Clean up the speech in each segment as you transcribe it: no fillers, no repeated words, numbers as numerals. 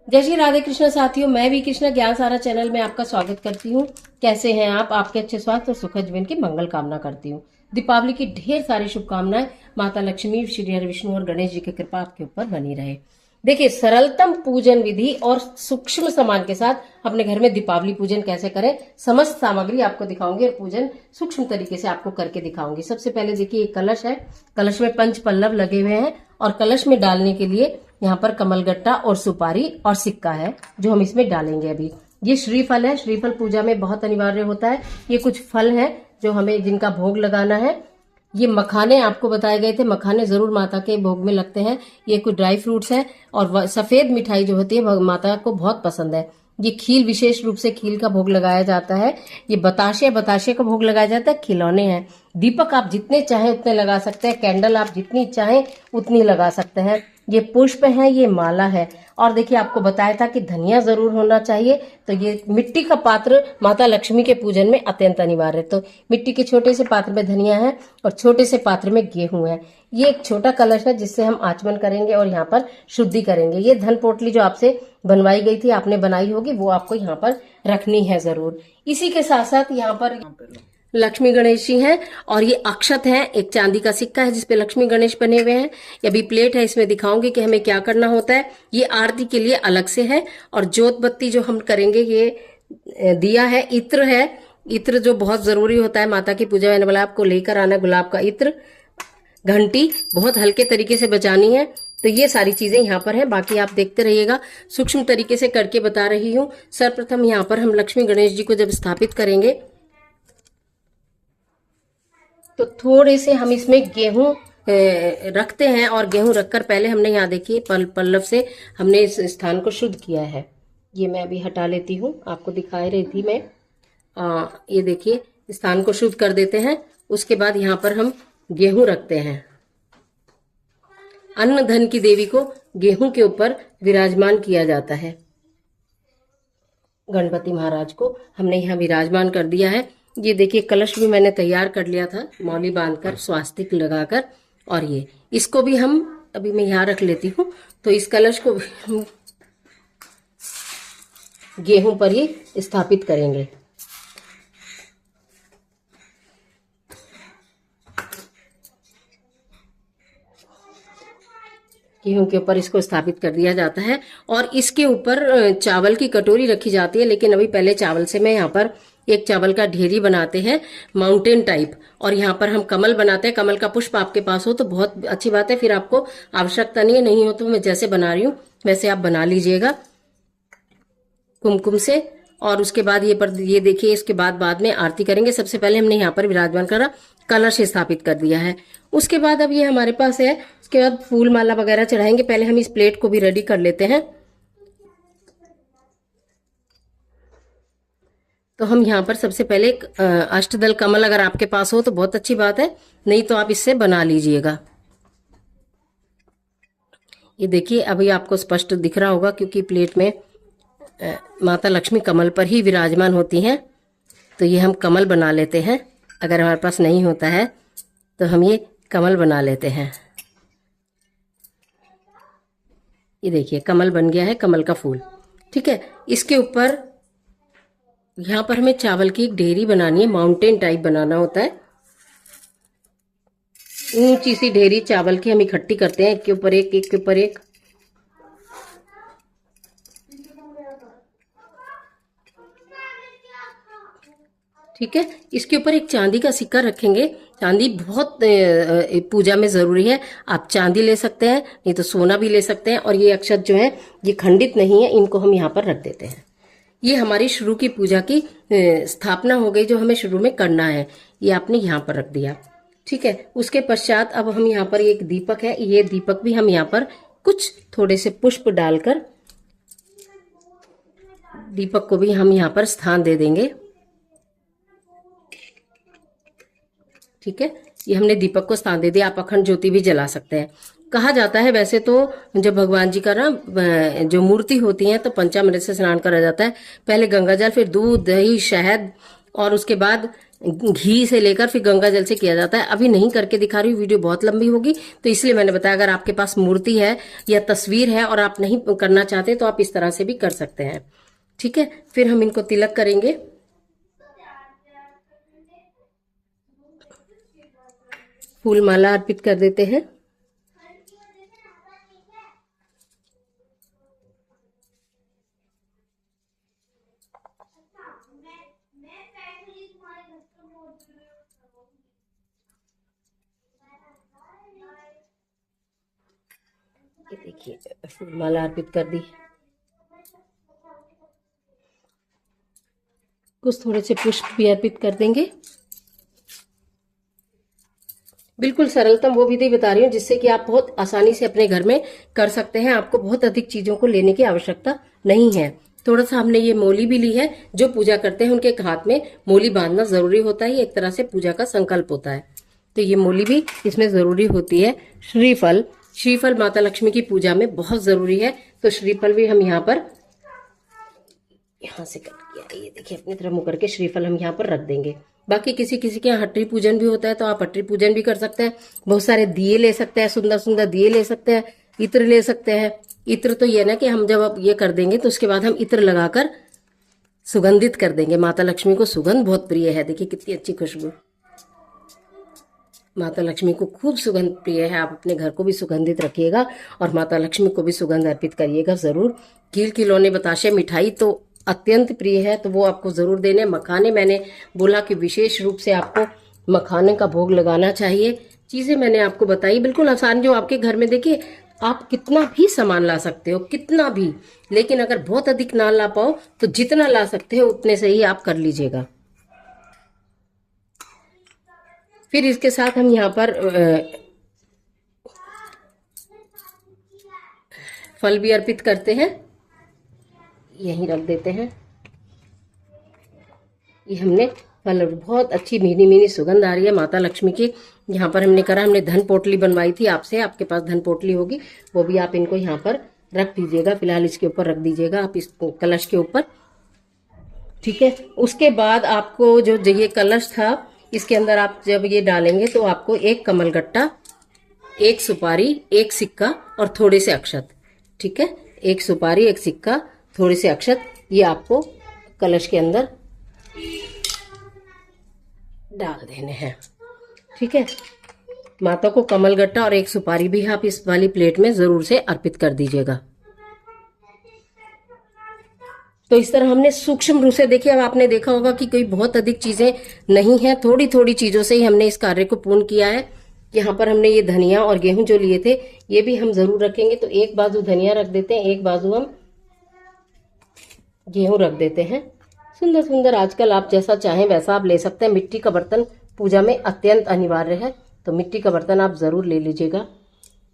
जय श्री राधे कृष्ण साथियों, मैं भी कृष्ण ज्ञान सारा चैनल में आपका स्वागत करती हूँ। कैसे हैं आप? आपके अच्छे स्वास्थ्य और सुखद जीवन की मंगल कामना करती हूँ। दीपावली की ढेर सारी शुभकामनाएं। माता लक्ष्मी, श्री हरि विष्णु और गणेश जी की कृपा आपके ऊपर बनी रहे। देखिए, सरलतम पूजन विधि और सूक्ष्म सामान के साथ अपने घर में दीपावली पूजन कैसे करें, समस्त सामग्री आपको दिखाऊंगी और पूजन सूक्ष्म तरीके से आपको करके दिखाऊंगी। सबसे पहले देखिए, एक कलश है। कलश में पंच पल्लव लगे हुए हैं और कलश में डालने के लिए यहाँ पर कमलगट्टा और सुपारी और सिक्का है जो हम इसमें डालेंगे। अभी ये श्रीफल है। श्रीफल पूजा में बहुत अनिवार्य होता है। ये कुछ फल हैं जो हमें जिनका भोग लगाना है। ये मखाने आपको बताए गए थे, मखाने जरूर माता के भोग में लगते हैं। ये कुछ ड्राई फ्रूट्स हैं और सफेद मिठाई जो होती है माता को बहुत पसंद है। ये खील, विशेष रूप से खील का भोग लगाया जाता है। ये बताशे का भोग लगाया जाता है। खिलौने हैं। दीपक आप जितने चाहें उतने लगा सकते हैं। कैंडल आप जितनी चाहें उतनी लगा सकते हैं। ये पुष्प है, ये माला है। और देखिए, आपको बताया था कि धनिया जरूर होना चाहिए, तो ये मिट्टी का पात्र माता लक्ष्मी के पूजन में अत्यंत अनिवार्य है। तो मिट्टी के छोटे से पात्र में धनिया है और छोटे से पात्र में गेहूं है। ये एक छोटा कलश है जिससे हम आचमन करेंगे और यहाँ पर शुद्धि करेंगे। ये धन पोटली जो आपसे बनवाई गई थी, आपने बनाई होगी, वो आपको यहाँ पर रखनी है जरूर। इसी के साथ साथ यहाँ पर लक्ष्मी गणेश जी हैं और ये अक्षत है। एक चांदी का सिक्का है जिसपे लक्ष्मी गणेश बने हुए हैं। ये अभी प्लेट है, इसमें दिखाऊंगी कि हमें क्या करना होता है। ये आरती के लिए अलग से है। और जोत बत्ती जो हम करेंगे, ये दिया है। इत्र है, इत्र जो बहुत जरूरी होता है माता की पूजा में, वाला आपको लेकर आना गुलाब का इत्र। घंटी बहुत हल्के तरीके से बजानी है। तो ये सारी चीजें यहाँ पर हैं, बाकी आप देखते रहिएगा। सूक्ष्म तरीके से करके बता रही हूँ। सर्वप्रथम यहाँ पर हम लक्ष्मी गणेश जी को जब स्थापित करेंगे तो थोड़े से हम इसमें गेहूं रखते हैं और गेहूं रखकर पहले हमने यहाँ देखिए पल्लव से हमने इस स्थान को शुद्ध किया है। ये मैं अभी हटा लेती हूँ, आपको दिखा रही थी मैं। ये देखिए, स्थान को शुद्ध कर देते हैं। उसके बाद यहाँ पर हम गेहूं रखते हैं। अन्न धन की देवी को गेहूं के ऊपर विराजमान किया जाता है। गणपति महाराज को हमने यहाँ विराजमान कर दिया है। ये देखिए, कलश भी मैंने तैयार कर लिया था, मौली बांधकर स्वास्तिक लगाकर। और ये इसको भी हम अभी मैं यहाँ रख लेती हूँ। तो इस कलश को हम गेहूं पर ही स्थापित करेंगे। गेहूं के ऊपर इसको स्थापित कर दिया जाता है और इसके ऊपर चावल की कटोरी रखी जाती है। लेकिन अभी पहले चावल से मैं यहाँ पर एक चावल का ढेरी बनाते हैं, माउंटेन टाइप। और यहाँ पर हम कमल बनाते हैं। कमल का पुष्प आपके पास हो तो बहुत अच्छी बात है, फिर आपको आवश्यकता नहीं हो तो मैं जैसे बना रही हूँ वैसे आप बना लीजिएगा कुमकुम से। और उसके बाद ये देखिए, इसके बाद में आरती करेंगे। सबसे पहले हमने यहाँ पर विराजमान करा, कलश स्थापित कर दिया है। उसके बाद अब ये हमारे पास है। उसके बाद फूल माला वगैरह चढ़ाएंगे। पहले हम इस प्लेट को भी रेडी कर लेते हैं। तो हम यहाँ पर सबसे पहले एक अष्टदल कमल अगर आपके पास हो तो बहुत अच्छी बात है, नहीं तो आप इससे बना लीजिएगा। ये देखिए, अभी आपको स्पष्ट दिख रहा होगा क्योंकि प्लेट में माता लक्ष्मी कमल पर ही विराजमान होती हैं। तो ये हम कमल बना लेते हैं। अगर हमारे पास नहीं होता है तो हम ये कमल बना लेते हैं। ये देखिए, कमल बन गया है, कमल का फूल। ठीक है, इसके ऊपर यहाँ पर हमें चावल की एक ढेरी बनानी है, माउंटेन टाइप बनाना होता है। ऊंची सी ढेरी चावल की हम इकट्ठी करते हैं, एक के ऊपर एक, एक के ऊपर एक। ठीक है, इसके ऊपर एक चांदी का सिक्का रखेंगे। चांदी बहुत पूजा में जरूरी है। आप चांदी ले सकते हैं, नहीं तो सोना भी ले सकते हैं। और ये अक्षत जो है ये खंडित नहीं है, इनको हम यहाँ पर रख देते हैं। ये हमारी शुरू की पूजा की स्थापना हो गई जो हमें शुरू में करना है। ये आपने यहाँ पर रख दिया। ठीक है, उसके पश्चात अब हम यहाँ पर एक दीपक है, ये दीपक भी हम यहाँ पर कुछ थोड़े से पुष्प डालकर दीपक को भी हम यहाँ पर स्थान दे देंगे। ठीक है, ये हमने दीपक को स्थान दे दिया। आप अखंड ज्योति भी जला सकते हैं। कहा जाता है वैसे तो जब भगवान जी का ना जो मूर्ति होती है तो पंचामृत से स्नान करा जाता है। पहले गंगा जल, फिर दूध, दही, शहद और उसके बाद घी से लेकर फिर गंगा जल से किया जाता है। अभी नहीं करके दिखा रही हूँ, वीडियो बहुत लंबी होगी, तो इसलिए मैंने बताया अगर आपके पास मूर्ति है या तस्वीर है और आप नहीं करना चाहते तो आप इस तरह से भी कर सकते हैं। ठीक है, फिर हम इनको तिलक करेंगे। फूल माला अर्पित कर देते हैं। ये देखिए फूल माला अर्पित कर दी। कुछ थोड़े से पुष्प भी अर्पित कर देंगे। बिल्कुल सरलतम वो विधि बता रही हूँ जिससे कि आप बहुत आसानी से अपने घर में कर सकते हैं। आपको बहुत अधिक चीजों को लेने की आवश्यकता नहीं है। थोड़ा सा हमने ये मोली भी ली है। जो पूजा करते हैं उनके हाथ में मोली बांधना जरूरी होता है, ये एक तरह से पूजा का संकल्प होता है। तो ये मोली भी इसमें जरूरी होती है। श्रीफल, श्रीफल माता लक्ष्मी की पूजा में बहुत जरूरी है, तो श्रीफल भी हम यहाँ से कट किया, ये देखिए अपनी तरह मुंह करके श्रीफल हम यहाँ पर रख देंगे। बाकी किसी किसी के यहाँ हटरी पूजन भी होता है, तो आप हटरी पूजन भी कर सकते हैं। बहुत सारे दिए ले सकते हैं, सुंदर सुंदर दिए ले सकते हैं, इत्र ले सकते हैं। इत्र तो ये ना कि हम जब अब ये कर देंगे तो उसके बाद हम इत्र लगाकर सुगंधित कर देंगे। माता लक्ष्मी को सुगंध बहुत प्रिय है। देखिए कितनी अच्छी खुशबू, माता लक्ष्मी को खूब सुगंध प्रिय है। आप अपने घर को भी सुगंधित रखिएगा और माता लक्ष्मी को भी सुगंध अर्पित करिएगा जरूर। कील खिलौने बताशे मिठाई तो अत्यंत प्रिय है, तो वो आपको जरूर देने। मखाने मैंने बोला कि विशेष रूप से आपको मखाने का भोग लगाना चाहिए। चीजें मैंने आपको बताई बिल्कुल आसान, जो आपके घर में। देखिए आप कितना भी सामान ला सकते हो, कितना भी, लेकिन अगर बहुत अधिक ना ला पाओ तो जितना ला सकते हो उतने से ही आप कर लीजिएगा। फिर इसके साथ हम यहाँ पर फल भी अर्पित करते हैं, यहीं रख देते हैं। ये हमने फल, बहुत अच्छी मीनी मीनी सुगंध आ रही है माता लक्ष्मी की। यहाँ पर हमने करा, हमने धन पोटली बनवाई थी आपसे, आपके पास धन पोटली होगी वो भी आप इनको यहाँ पर रख दीजिएगा। फिलहाल इसके ऊपर रख दीजिएगा आप, इस कलश के ऊपर। ठीक है, उसके बाद आपको जो ये कलश था इसके अंदर आप जब ये डालेंगे तो आपको एक कमलगट्टा, एक सुपारी, एक सिक्का और थोड़े से अक्षत। ठीक है, एक सुपारी, एक सिक्का, थोड़े से अक्षत, ये आपको कलश के अंदर डाल देने हैं। ठीक है, माता को कमलगट्टा और एक सुपारी भी आप इस वाली प्लेट में जरूर से अर्पित कर दीजिएगा। तो इस तरह हमने सूक्ष्म रूप से, देखिए अब आपने देखा होगा कि कोई बहुत अधिक चीजें नहीं है, थोड़ी थोड़ी चीजों से ही हमने इस कार्य को पूर्ण किया है। यहाँ पर हमने ये धनिया और गेहूं जो लिए थे ये भी हम जरूर रखेंगे। तो एक बाजू धनिया रख देते हैं, एक बाजू हम गेहूं रख देते हैं। सुंदर सुंदर, आजकल आप जैसा चाहें वैसा आप ले सकते हैं। मिट्टी का बर्तन पूजा में अत्यंत अनिवार्य है, तो मिट्टी का बर्तन आप जरूर ले लीजिएगा।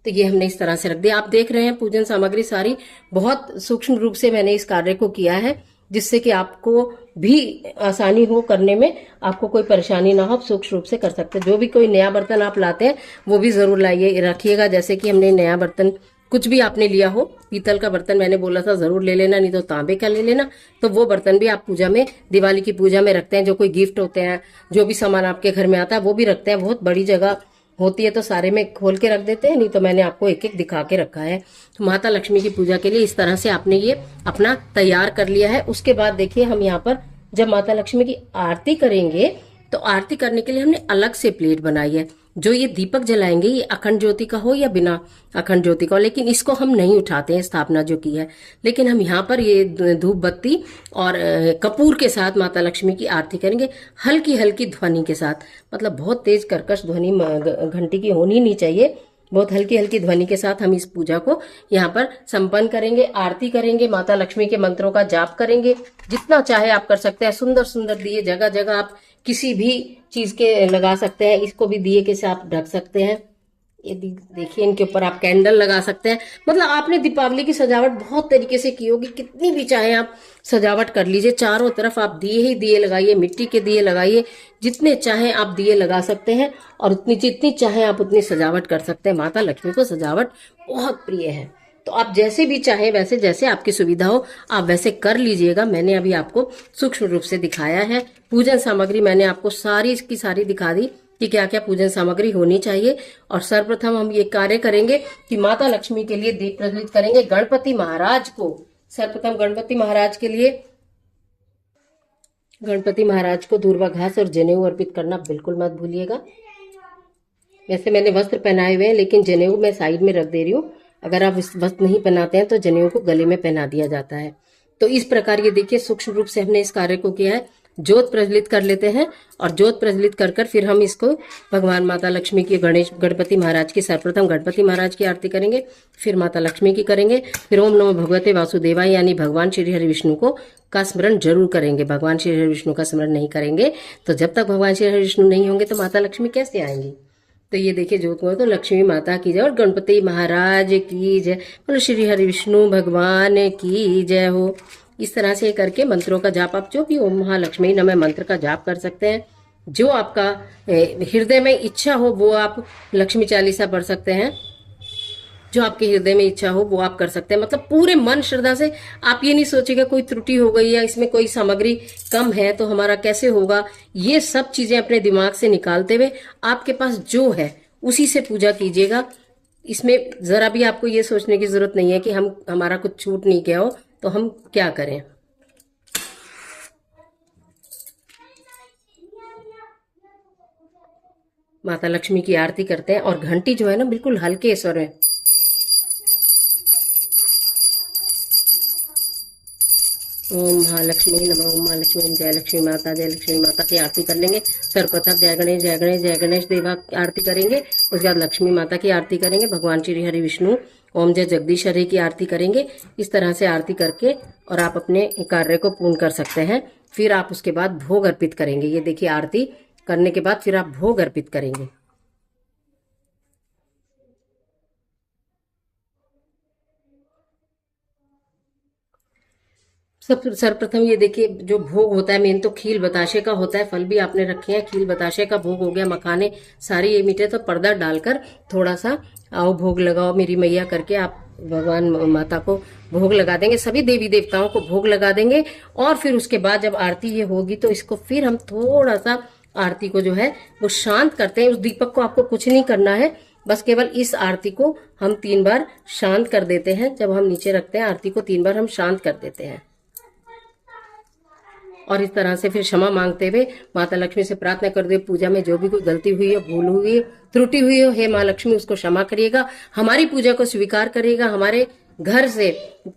तो ये हमने इस तरह से रख दिया। आप देख रहे हैं पूजन सामग्री सारी बहुत सूक्ष्म रूप से मैंने इस कार्य को किया है, जिससे कि आपको भी आसानी हो करने में, आपको कोई परेशानी ना हो, आप सूक्ष्म रूप से कर सकते हैं। जो भी कोई नया बर्तन आप लाते हैं वो भी जरूर लाइए, रखिएगा। जैसे कि हमने नया बर्तन कुछ भी आपने लिया हो, पीतल का बर्तन मैंने बोला था जरूर ले लेना, नहीं तो तांबे का ले लेना। तो वो बर्तन भी आप पूजा में, दिवाली की पूजा में रखते हैं। जो कोई गिफ्ट होते हैं, जो भी सामान आपके घर में आता है वो भी रखते हैं। बहुत बड़ी जगह होती है तो सारे में खोल के रख देते हैं, नहीं तो मैंने आपको एक एक दिखा के रखा है। तो माता लक्ष्मी की पूजा के लिए इस तरह से आपने ये अपना तैयार कर लिया है। उसके बाद देखिए हम यहाँ पर जब माता लक्ष्मी की आरती करेंगे तो आरती करने के लिए हमने अलग से प्लेट बनाई है। जो ये दीपक जलाएंगे ये अखंड ज्योति का हो या बिना अखंड ज्योति का हो, लेकिन इसको हम नहीं उठाते हैं, स्थापना जो की है। लेकिन हम यहाँ पर ये धूप बत्ती और कपूर के साथ माता लक्ष्मी की आरती करेंगे, हल्की हल्की ध्वनि के साथ। मतलब बहुत तेज कर्कश ध्वनि घंटी की होनी नहीं चाहिए, बहुत हल्की हल्की ध्वनि के साथ हम इस पूजा को यहाँ पर संपन्न करेंगे। आरती करेंगे, माता लक्ष्मी के मंत्रों का जाप करेंगे, जितना चाहे आप कर सकते हैं। सुंदर सुंदर दिए जगह जगह आप किसी भी चीज के लगा सकते हैं, इसको भी दिए के से आप ढक सकते हैं। ये देखिए इनके ऊपर आप कैंडल लगा सकते हैं। मतलब आपने दीपावली की सजावट बहुत तरीके से की होगी, कितनी भी चाहे आप सजावट कर लीजिए। चारों तरफ आप दिए ही दिए लगाइए, मिट्टी के दिए लगाइए, जितने चाहे आप दिए लगा सकते हैं और उतनी जितनी चाहे आप उतनी सजावट कर सकते हैं। माता लक्ष्मी को सजावट बहुत प्रिय है। तो आप जैसे भी चाहें वैसे, जैसे आपकी सुविधा हो आप वैसे कर लीजिएगा। मैंने अभी आपको सूक्ष्म रूप से दिखाया है। पूजन सामग्री मैंने आपको सारी की सारी दिखा दी कि क्या क्या पूजन सामग्री होनी चाहिए। और सर्वप्रथम हम ये कार्य करेंगे कि माता लक्ष्मी के लिए दीप प्रज्वलित करेंगे। गणपति महाराज को सर्वप्रथम गणपति महाराज को दूर्वा घास और जनेऊ अर्पित करना बिल्कुल मत भूलिएगा। वैसे मैंने वस्त्र पहनाए हुए हैं, लेकिन जनेऊ मैं साइड में रख दे रही हूँ। अगर आप वस्त्र नहीं पहनाते हैं तो जनेऊ को गले में पहना दिया जाता है। तो इस प्रकार ये देखिए सूक्ष्म रूप से हमने इस कार्य को किया है। ज्योत प्रज्वलित कर लेते हैं और ज्योत प्रज्वलित कर फिर हम इसको भगवान माता लक्ष्मी की, गणपति महाराज की, सर्वप्रथम गणपति महाराज की आरती करेंगे, फिर माता लक्ष्मी की करेंगे, फिर ओम नमो भगवते वासुदेवाय यानी भगवान श्री हरि विष्णु को का स्मरण जरूर करेंगे। भगवान श्री हरि विष्णु का स्मरण नहीं करेंगे तो जब तक भगवान श्री हरि विष्णु नहीं होंगे तो माता लक्ष्मी कैसे आएंगी। तो ये देखिए ज्योत को, तो लक्ष्मी माता की जय और गणपति महाराज की जय, बोलो श्री हरि विष्णु भगवान की जय हो। इस तरह से करके मंत्रों का जाप, आप जो भी ओम महालक्ष्मी नमः मंत्र का जाप कर सकते हैं। जो आपका हृदय में इच्छा हो वो आप लक्ष्मी चालीसा पढ़ सकते हैं। जो आपके हृदय में इच्छा हो वो आप कर सकते हैं। मतलब पूरे मन श्रद्धा से। आप ये नहीं सोचेगा कोई त्रुटि हो गई या इसमें कोई सामग्री कम है तो हमारा कैसे होगा। ये सब चीजें अपने दिमाग से निकालते हुए आपके पास जो है उसी से पूजा कीजिएगा। इसमें जरा भी आपको ये सोचने की जरूरत नहीं है कि हमारा कुछ छूट नहीं गया हो तो हम क्या करें। माता लक्ष्मी की आरती करते हैं और घंटी जो है ना बिल्कुल हल्के स्वर में, ओम महालक्ष्मी नमः, ओम महालक्ष्मी जय लक्ष्मी माता, जय लक्ष्मी माता की आरती कर लेंगे। सर्वप्रथम जय गणेश जय गणेश जय गणेश देवा की आरती करेंगे। उसके बाद लक्ष्मी माता की आरती करेंगे, भगवान श्री हरि विष्णु ओम जय जगदीश हरे की आरती करेंगे। इस तरह से आरती करके और आप अपने कार्य को पूर्ण कर सकते हैं। फिर आप उसके बाद भोग अर्पित करेंगे। ये देखिए आरती करने के बाद फिर आप भोग अर्पित करेंगे। सर्वप्रथम ये देखिए जो भोग होता है मेन तो खील बताशे का होता है। फल भी आपने रखे हैं, खील बताशे का भोग हो गया, मखाने सारी ये मीठे। तो पर्दा डालकर थोड़ा सा आओ भोग लगाओ मेरी मैया करके आप भगवान माता को भोग लगा देंगे। सभी देवी देवताओं को भोग लगा देंगे। और फिर उसके बाद जब आरती ये होगी तो इसको फिर हम थोड़ा सा आरती को जो है वो शांत करते हैं। उस दीपक को आपको कुछ नहीं करना है, बस केवल इस आरती को हम 3 बार शांत कर देते हैं। जब हम नीचे रखते हैं आरती को 3 बार हम शांत कर देते हैं। और इस तरह से फिर क्षमा मांगते हुए माता लक्ष्मी से प्रार्थना कर दे, पूजा में जो भी कोई गलती हुई हो, भूल हुई हो, त्रुटि हुई हो, हे माँ लक्ष्मी उसको क्षमा करिएगा, हमारी पूजा को स्वीकार करिएगा, हमारे घर से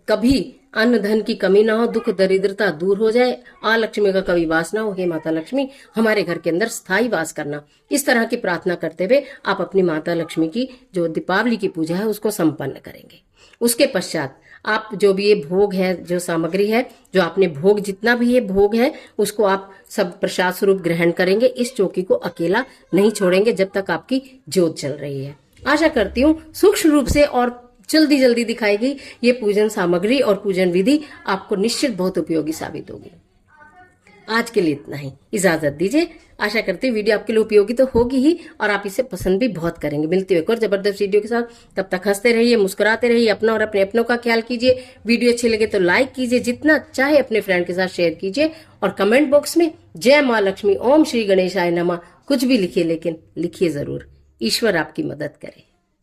कभी अन्न धन की कमी ना हो, दुख दरिद्रता दूर हो जाए, लक्ष्मी का कभी वास ना हो, हे माता लक्ष्मी हमारे घर के अंदर स्थायी वास करना। इस तरह की प्रार्थना करते हुए आप अपनी माता लक्ष्मी की जो दीपावली की पूजा है उसको संपन्न करेंगे। उसके पश्चात आप जो भी ये भोग है, जो सामग्री है, जो आपने भोग, जितना भी ये भोग है उसको आप सब प्रसाद स्वरूप ग्रहण करेंगे। इस चौकी को अकेला नहीं छोड़ेंगे जब तक आपकी ज्योत चल रही है। आशा करती हूँ सूक्ष्म रूप से और जल्दी जल्दी दिखाएगी ये पूजन सामग्री और पूजन विधि आपको निश्चित बहुत उपयोगी साबित होगी। आज के लिए इतना ही, इजाजत दीजिए। आशा करती हूँ वीडियो आपके लिए उपयोगी तो होगी ही और आप इसे पसंद भी बहुत करेंगे। मिलती हुई एक और जबरदस्त वीडियो के साथ, तब तक हंसते रहिए, मुस्कुराते रहिए, अपना और अपने अपनों का ख्याल कीजिए। वीडियो अच्छी लगे तो लाइक कीजिए, जितना चाहे अपने फ्रेंड के साथ शेयर कीजिए और कमेंट बॉक्स में जय माँ लक्ष्मी, ओम श्री गणेशाय नमः कुछ भी लिखिए, लेकिन लिखिए जरूर। ईश्वर आपकी मदद करे।